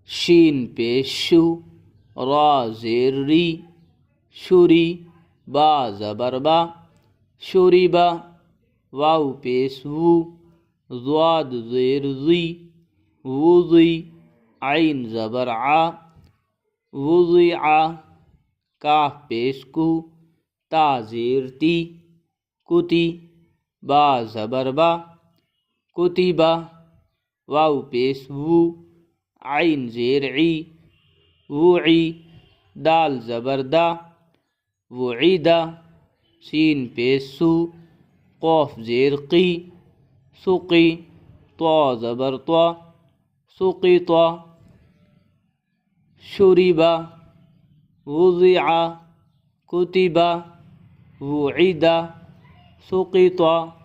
شین پیش شو، را زیر ری، شوری، با زبر با، شوریبا، واو پیش وو، ضاد زیر ضی، وضی، عین زبر عا، وضیعا، کاف پیش کو، تا زیر تی، کتی، با زبر با، کتیبا، واو پیش وو، عین زیر عی، وعی، دال زبر دا، وعیدہ، سین پیش سو، قوف زیر قی، سقی، طا زبر طا، سقیطا، شربا، وضع، کتبا، وعیدہ، سقطا.